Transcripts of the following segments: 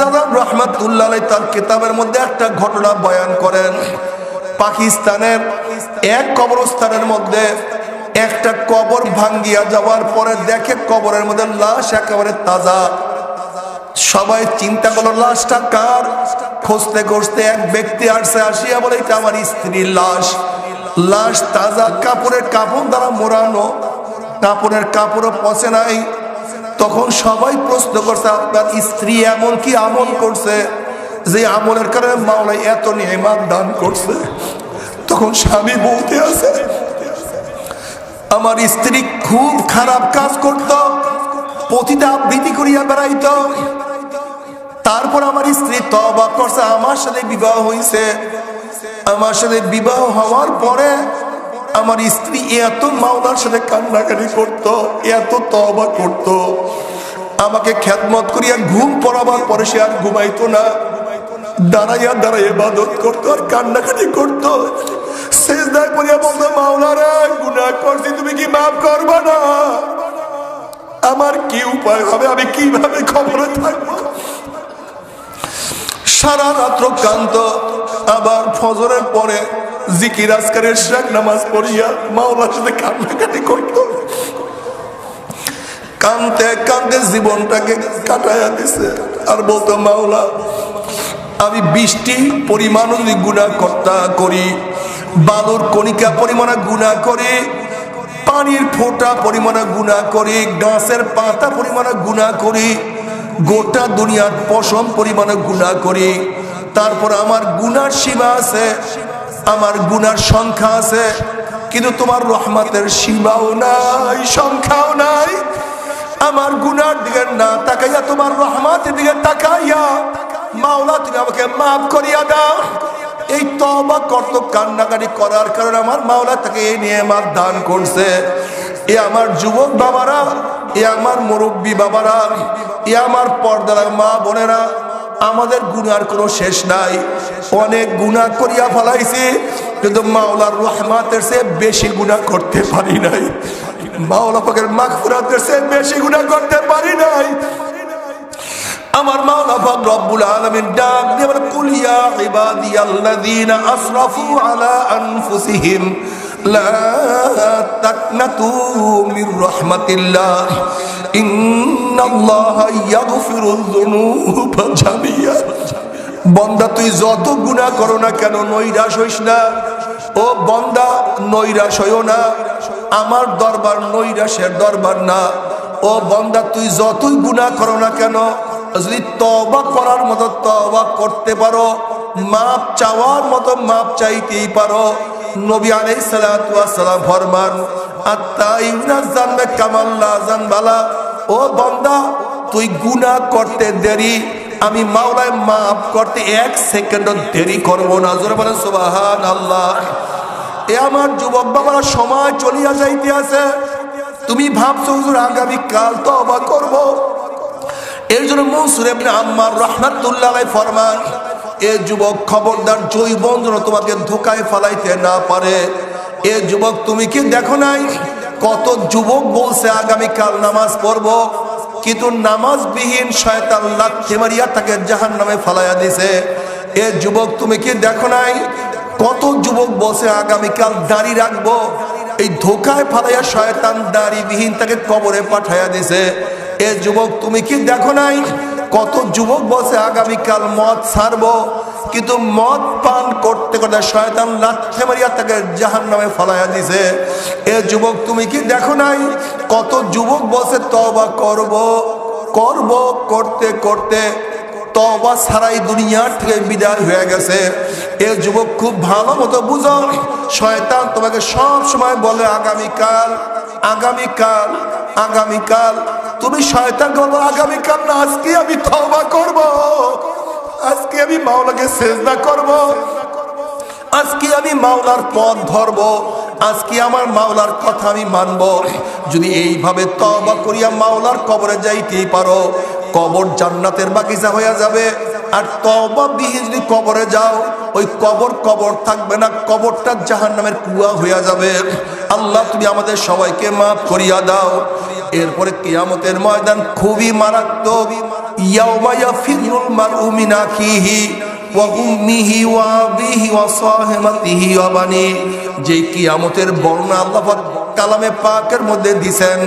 আজাদ রহমাতুল্লাহ আলাইহি তার কিতাবের মধ্যে একটা ঘটনা বয়ান করেন। পাকিস্তানের এক কবরস্থানের মধ্যে একটা কবর ভাঙ্গিয়া যাওয়ার পরে দেখে কবরের মধ্যে লাশ একেবারে তাজা। সবাই চিন্তা করলো লাশটা কার। খুঁজতে খুঁজতে এক ব্যক্তি আসছে, আসিয়া বলে এটা আমার স্ত্রীর লাশ। লাশ তাজা, কাপড়ের কাপড় দ্বারা মোড়ানো, কাপড়ের কাপড়ও পচে নাই। তখন সবাই প্রশ্ন করছে আপনার স্ত্রী এমন কি আমল করছে যে আমলের কারণে মাওলা এত নিয়ামত দান করছে? তখন স্বামী বলতে আছে আমার স্ত্রী খুব খারাপ কাজ করত, পতিতা আবৃত্তি করিয়া বেড়াইত। তারপর আমার স্ত্রী তওবা করছে, আমার সাথে বিবাহ হয়েছে। আমার সাথে বিবাহ হওয়ার পরে আমার স্ত্রী এত মাওলার সাথে কান্নাকাটি করত, এত তওবা করত, আমাকে খেদমত করিয়া ঘুম পড়াবার পরে সে আর ঘুমাইতো না, দাঁড়াইয়া দাঁড়াইয়া ইবাদত করতো আর কান্নাকাটি করতো। সিজদায় পড়িয়া বলতো মাওলা রে গুনাহ করছি, তুমি কি মাফ করবা না? আমার কি উপায় হবে, আমি কিভাবে খবরে থাকবো? সারা রাত্র কান্ত। আবার ফজরের পরে জিকির আজকারের শেষ নামাজ পড়িয়া মাওলার সাথে কান্নাকাটি করতো। কানতে কানতে জীবনটাকে কাটাইয়া দিছে। আর বলতো মাওলা আমি 20টি পরিমাণ গুনাহ করি, বালুর কণিকা পরিমাণে গুনাহ করি, পানির ফোঁটা পরিমাণে গুনাহ করি, গাছের পাতা পরিমাণে গুনাহ করি, গোটা দুনিয়ার পশম পরিমাণে গুনাহ করি। তারপর আমার গুনার সীমা আছে, আমার গুনার সংখ্যা আছে, কিন্তু তোমার রহমতের সীমাও নাই, সংখ্যাও নাই। আমার গুনার দিকে না তাকাইয়া তোমার রহমতের দিকে তাকাইয়া মাওলা তুমি আমাকে মাফ করিয়া দাও। এই তওবা করত, কান্নাকাটি করার কারণে আমার মাওলা তাকে এই নিয়ামত দান করছে। এ আমার যুবক বাবারা, এ আমার মুরব্বী বাবারা, এ আমার পর্দার মা বোনেরা, আমাদের গুনার কোনো শেষ নাই। অনেক গুনাহ করিয়া ফেলাইছি, কিন্তু মাওলার রহমতের চেয়ে বেশি গুনাহ করতে পারি নাই, মাওলা পাকের মাগফিরাতের চেয়ে বেশি গুনাহ করতে পারি নাই। আমার মাওলা পাক রব্বুল আলামিন ডাক দিয়ে বলে কুল ইয়া ইবাদিয়াল্লাযীনা আসরাফু আলা আনফুসিহিম লা তাকনাতু মির রাহমাতিল্লাহ ইন্নাল্লাহা ইয়াগফিরুয যুনুবা জামিয়া। বান্দা তুই যত গুনাহ করো না কেন নৈরাশ হইস না। ও বান্দা নৈরাশ হইও না, আমার দরবার নৈরাশের দরবার না। ও বান্দা তুই যতই গুনাহ করো না কেন, যদি তওবা করার মতো তওবা করতে পারো, মাপ চাওয়ার মতো মাপ চাইতেই পারো। নবী আলাইহিস সালাতু ওয়াস সালাম ফরমান আত-তাইয়ুনা যানবে কামাল লা যানবালা। ও বান্দা তুই গুনাহ করতে দেরি, আমি মাওলায় মাফ করতে 1 সেকেন্ডও দেরি করব না। জোরে বলেন সুবহানাল্লাহ। এ আমার যুবক বাবারা, সময় চলিয়া যাইতে আছে। তুমি ভাবছো হুজুর আগামী কাল তওবা করব, এর জন্য মনসুর ইবনে আম্মার রাহমাতুল্লাহ আলাইহি ফরমান এ যুবক খবরদার জৈবন যেন তোমাকে ধোকায় ফেলাইতে না পারে। এ যুবক তুমি কি দেখো নাই কত যুবক বলছে আগামীকাল নামাজ পড়বো, কিন্তু নামাজবিহীন শয়তান লাথি মারিয়া তাকে জাহান্নামে ফেলাইয়া দিছে। এ যুবক তুমি কি দেখো নাই কত যুবক বলছে আগামীকাল দাড়ি রাখবো, এই ধোকায় ফেলাইয়া শয়তান দাড়িবিহীন তাকে কবরে পাঠাইয়া দিছে। এ যুবক তুমি কি দেখো নাই কত যুবক বলছে আগামীকাল মদ ছাড়বো, কিন্তু মদ পান করতে করতে শয়তান লাথি মারিয়া তাকে জাহান্নামে ফেলাইয়া দিছে। এ যুবক তুমি কি দেখো নাই কত যুবক বলছে তওবা করব করব, করতে করতে তওবা ছাড়াই দুনিয়ার থেকে বিদায় হয়ে গেছে। এ যুবক খুব ভালো মতো বুঝো, শয়তান তোমাকে সব সময় বলে আগামীকাল আগামীকাল আগামীকাল। তুমি শয়তানকে বলো আগামীকাল না, আজকে আমি তওবা করব, আজকে আমি মাওলাকে সিজদা করব, আজকে আমি মাওলার পথ ধরব, আজকে আমার মাওলার কথা আমি মানব। যদি এইভাবে তওবা করিয়া মাওলার কবরে যাইতেই পারো, কবর জান্নাতের বাগিচা হয়ে যাবে। আর তওবা বিহীন যদি কবরে যাও, ওই কবর থাকবে না, কবরটা জাহান্নামের কুয়া হয়ে যাবে। আল্লাহ তুমি আমাদের সবাইকে মাফ করিয়া দাও। এরপরে কিয়ামতের ময়দান খুবই মারাত্মক। ইয়াউমা ইয়াফিরুল মারউ মিন আখিহি ওয়া উম্মিহি ওয়া আবিহি ওয়া সাহিবাতিহি ওয়া বানি। যে কিয়ামতের বর্ণনা আল্লাহ পাক কালামে পাকের মধ্যে দিবেন।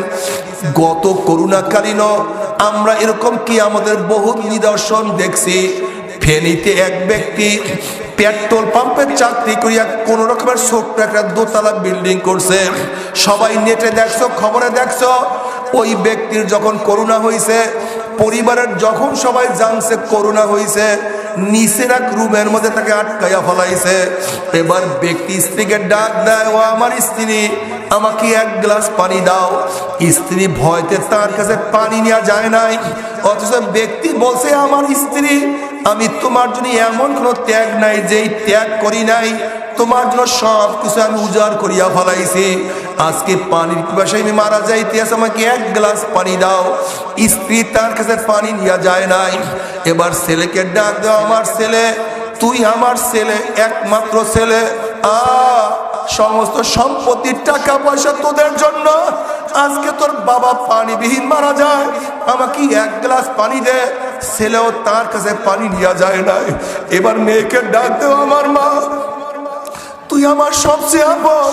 গত করোনাকালীন আমরা এরকম কিয়ামতের বহু নিদর্শন দেখছি। ফেনীতে এক ব্যক্তি পেট্রোল পাম্পের চাকরি করিয়া কোন রকমের ছোট্ট একটা দোতলা বিল্ডিং করছে। সবাই নেটে দেখছো, খবরে দেখছো। ওই ব্যক্তির যখন করোনা হয়েছে, পরিবারের যখন সবাই জানছে করোনা হয়েছে, নিচের এক রুমের মধ্যে তাকে আটকাইয়া ফলাইছে। এবার ব্যক্তি স্ত্রীকে ডাক দেয়, ও আমার স্ত্রী, আমাকে এক গ্লাস পানি দাও। স্ত্রী ভয়তে তার কাছে পানি নেওয়া যায় নাই, অথচ ব্যক্তি বলছে, আমার স্ত্রী, আমি তোমার জন্য এমন কোনো ত্যাগ নাই যেই ত্যাগ করি নাই, তোমার জন্য সব কিছু আমি উজাড় করিয়া ফলাইছি। আজকে পানির পিপাসায় আমি মারা যাইতে আছে, আমাকে এক গ্লাস পানি দাও। স্ত্রী তার কাছে পানি নেওয়া যায় নাই। এবার ছেলেকে ডাক দাও, আমার ছেলে, তুই আমার ছেলে, একমাত্র ছেলে, সমস্ত সম্পত্তির টাকা পয়সা তোদের জন্য। আজকে তোর বাবা পানিবিহীন মারা যায়, আমাকে এক গ্লাস পানি দে। ছেলেও তার কাছে পানি নেওয়া যায় নাই। এবার মেয়েকে ডাক দেও, আমার মা, তুই আমার সবচেয়ে আপন,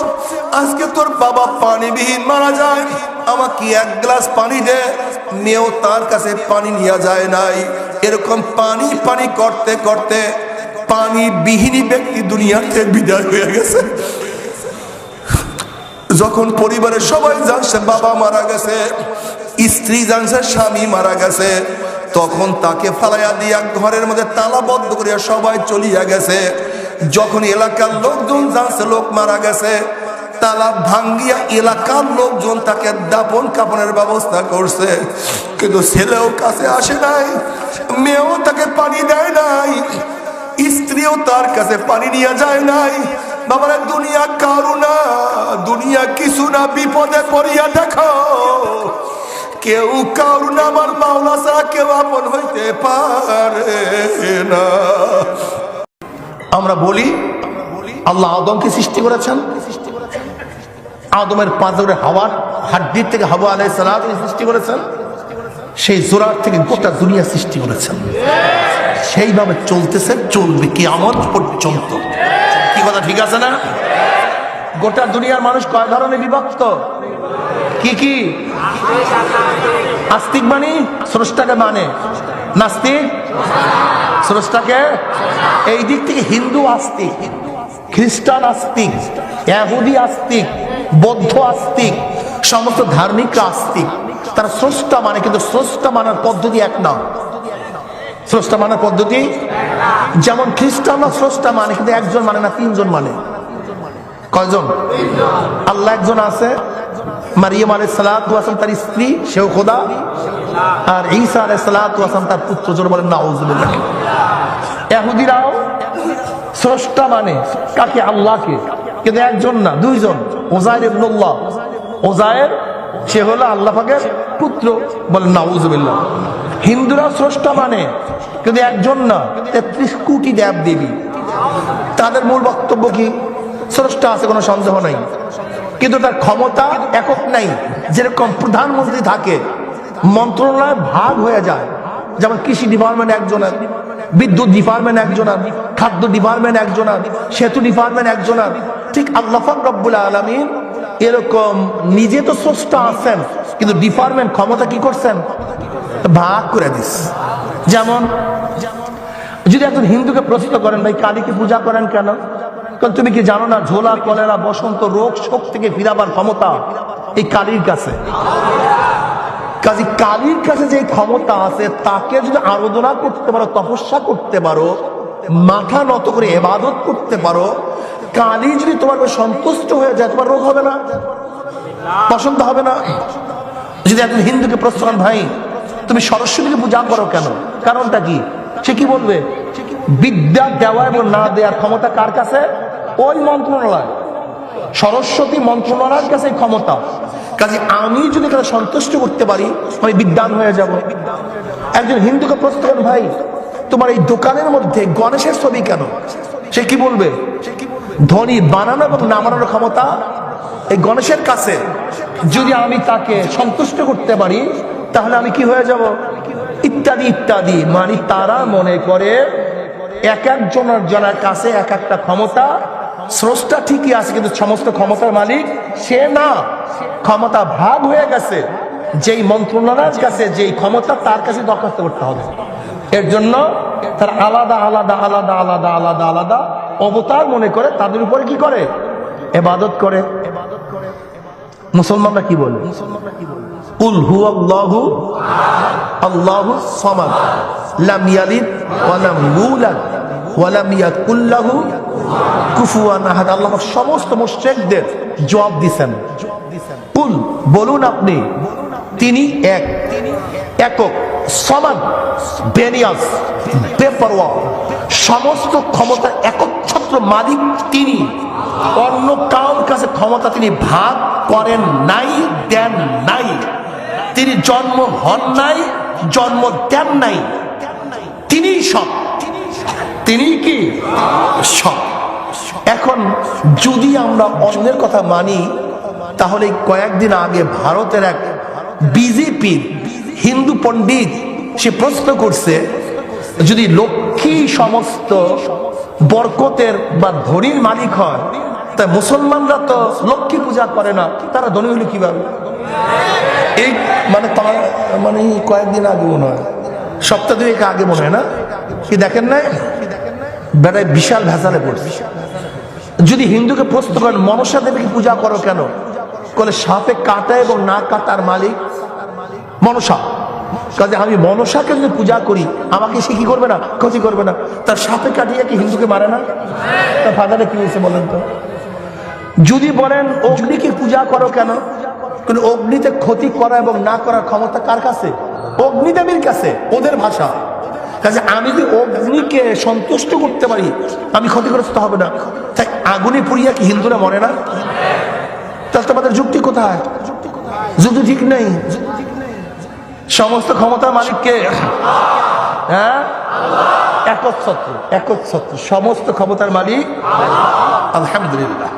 আজকে তোর বাবা পানিবিহীন মারা যায়, আমাকে এক গ্লাস পানি দে। মেয়েও তার কাছে পানি নেওয়া যায় নাই। এরকম পানি পানি করতে করতে পানি বিহীন ব্যক্তি দুনিয়াতে বিদায় হয়ে গেছে। যখন পরিবারের সবাই জানছে বাবা মারা গেছে, স্ত্রী জানছে স্বামী মারা গেছে, তখন তাকে ফালাইয়া দিয়া ঘরের মধ্যে তালাবদ্ধ করিয়া সবাই চলিয়া গেছে। যখন এলাকার লোকজন জানছে লোক মারা গেছে, তালা ভাঙ্গিয়া এলাকার লোকজন তাকে দাপন কাপনের ব্যবস্থা করছে। কিন্তু ছেলেও কাছে আসে নাই, মেয়েও তাকে পানি দেয় নাই, স্ত্রীও তার কাছে পানি নিয়ে যায় নাই। বাবারা, দুনিয়া কারু না, দুনিয়া কিছু না, বিপদে পড়িয়া দেখো, কেউ কারু না, আমার মাওলা ছাড়া কেউ আপন হইতে পারে না। আমরা বলি আল্লাহ আদমকে সৃষ্টি করেছেন, আদমের পাঁজরে হাওয়ার হাড্ডির থেকে হাওয়া আলাইহিস সালাম সৃষ্টি করেছেন, সেই জোরার থেকে গোটা দুনিয়া সৃষ্টি করেছেন। সেইভাবে চলতেছে, চলবে কিয়ামত পর্যন্ত। কি কথা ঠিক আছে না? গোটা দুনিয়ার মানুষ কয় ধরনের বিভক্ত? কি কি? আস্তিক মানে স্রষ্টাকে মানে, নাস্তিক স্রষ্টাকে। এই দিক থেকে হিন্দু আস্তিক, খ্রিস্টান আস্তিক, ইহুদি আস্তিক, বৌদ্ধ আস্তিক, সমস্ত ধার্মিকরা আস্তিক। তারা স্রষ্টা মানে, কিন্তু স্রষ্টা মানার পদ্ধতি এক না। স্রষ্টা মানার পদ্ধতি যেমন খ্রিস্টানরা স্রষ্টা মানে, কিন্তু একজন মানে না, তিনজন মানে। কয়জন? আল্লাহ একজন আছে, মারিয়াম আলাইহিস সালাতু ওয়াস সালাম তার স্ত্রী, সেও খোদা, আর ঈসা আলাইহিস সালাতু ওয়াস সালাম তার পুত্র। জোরে বলেন নাউযুবিল্লাহ। ইহুদিরাও স্রষ্টা মানে কাকে? আল্লাহকে, কিন্তু একজন না, দুইজন। উযায়ের ইবনুল্লাহ, উযায়ের সে হলো আল্লাহ পাকের পুত্র, বলেন নাউযুবিল্লাহ। হিন্দুরা স্রষ্টা মানে, কিন্তু একজন না, 33 কোটি দেব দেবী। তাদের মূল বক্তব্য কি? স্রষ্টা আছে, কোনো সন্দেহ নাই, কিন্তু তার ক্ষমতা একক নাই। যেরকম প্রধানমন্ত্রী থাকে, মন্ত্রণালয় ভাগ হয়ে যায়, যেমন কৃষি ডিপার্টমেন্ট একজনের, বিদ্যুৎ ডিপার্টমেন্ট একজনের, খাদ্য ডিপার্টমেন্ট একজনের, সেতু ডিপার্টমেন্ট একজনের। ঠিক আল্লাহ পাক রব্বুল আলামিন এরকম নিজে তো স্রষ্টা আছেন, কিন্তু ডিপার্টমেন্ট ক্ষমতা কি করছেন? ভাগ করে দিস। যেমন যদি একজন হিন্দুকে প্রশ্ন করেন, ভাই কালীকে পূজা করেন কেন? কারণ তুমি কি জানো না, ঝোলা, কলেরা, বসন্ত রোগ শোক থেকে ফিরাবার ক্ষমতা এই কালীর কাছে। কাজী কালীর কাছে যে ক্ষমতা আছে, তাকে যদি আরাধনা করতে পারো, তপস্যা করতে পারো, মাথা নত করে ইবাদত করতে পারো, কালী যদি তোমার সন্তুষ্ট হয়ে যায়, তোমার রোগ হবে না, পছন্দ হবে না। যদি একজন হিন্দুকে প্রশ্ন করেন, ভাই তুমি সরস্বতীকে পূজা করো কেন, কারণটা কি? সে কি বলবে? বিদ্যা দেওয়া এবং না দেওয়ার ক্ষমতা কার কাছে? ওই মন্ত্রণালয়, সরস্বতী মন্ত্রণালয়ের কাছে ক্ষমতা। কাজে আমি যদি তাকে সন্তুষ্ট করতে পারি, আমি বিদ্বান হয়ে যাব। একজন হিন্দুকে প্রশ্ন করেন, ভাই তোমার এই দোকানের মধ্যে গণেশের ছবি কেন? সে কি বলবে? ধনী বানানো এবং না বানানোর ক্ষমতা এই গণেশের কাছে। যদি আমি তাকে সন্তুষ্ট করতে পারি, তাহলে আমি কি হয়ে যাব? ইত্যাদি ইত্যাদি। মানে তারা মনে করে এক একজনের জনের কাছে এক একটা ক্ষমতা। স্রষ্টা ঠিকই আছে, কিন্তু সমস্ত ক্ষমতার মালিক সে না। ক্ষমতা ভাগ হয়ে গেছে, যেই মন্ত্রণালয়ের কাছে যেই ক্ষমতা তার কাছে দরখাস্ত করতে হবে। এর জন্য তারা আলাদা আলাদা আলাদা আলাদা আলাদা আলাদা অবতার মনে করে তাদের উপরে কি করে? ইবাদত করে। মুসলমানরা কি বলে? কুল হুয়াল্লাহু আল্লাহুস সামাদ লাম ইয়ালিদ ওয়া লাম ইউলাদ ওয়া লাম ইয়াকুল লাহু কুফুয়ান আহাদ। আল্লাহ সমস্ত মুশরিকদের জবাব দিবেন, কুল বলুন আপনি, তিনি এক, একক, সমাদ, বেনিয়াস, বেপরোয়া, সমস্ত ক্ষমতার একচ্ছত্র মালিক তিনি। অন্য কারোর কাছে ক্ষমতা তিনি ভাগ করেন নাই, দেন নাই। তিনি জন্ম হন নাই, জন্ম দেন নাই। তিনি সব, তিনি কি সব। এখন যদি আমরা অন্যের কথা মানি, তাহলে কয়েকদিন আগে ভারতের এক বিজেপির হিন্দু পণ্ডিত সে প্রশ্ন করছে, যদি লক্ষ্মী সমস্ত বরকতের বা ধনীর মালিক হয়, তা মুসলমানরা তো লক্ষ্মী পূজা করে না, তারা ধনী হলো কিভাবে? এই মানে তার মানে কয়েকদিন আগে মনে হয়, সপ্তাহ দুয়েক আগে মনে হয় না কি, দেখেন নাই বেটায় বিশাল ভেজালে পড়ছে। যদি হিন্দুকে প্রশ্ন করেন মনসা দেবীকে পূজা করো কেন, বলে সাপে কাটা এবং না কাটার মালিক মনসা। কাজে আমি মনসাকে যদি পূজা করি, আমাকে সে কি করবে না, ক্ষতি করবে না। তার সাপে কাটিয়ে কি হিন্দুকে মারে না? তার ফাদারে কি হয়েছে বলেন তো? যদি বলেন অগ্নিকে পূজা করো কেন, কিন্তু অগ্নিতে ক্ষতি করা এবং না করার ক্ষমতা কার কাছে? অগ্নিদেবীর কাছে, ওদের ভাষা। কাজে আমি যদি অগ্নিকে সন্তুষ্ট করতে পারি, আমি ক্ষতিগ্রস্ত হবে না। তাই আগুনে পুড়িয়া কি হিন্দুরা মরে না? তাহলে তোমাদের যুক্তি কোথায়? যুক্তি ঠিক নেই। সমস্ত ক্ষমতার মালিককে, হ্যাঁ, একচ্ছত্র, একচ্ছত্র, সমস্ত ক্ষমতার মালিক আলহামদুলিল্লাহ।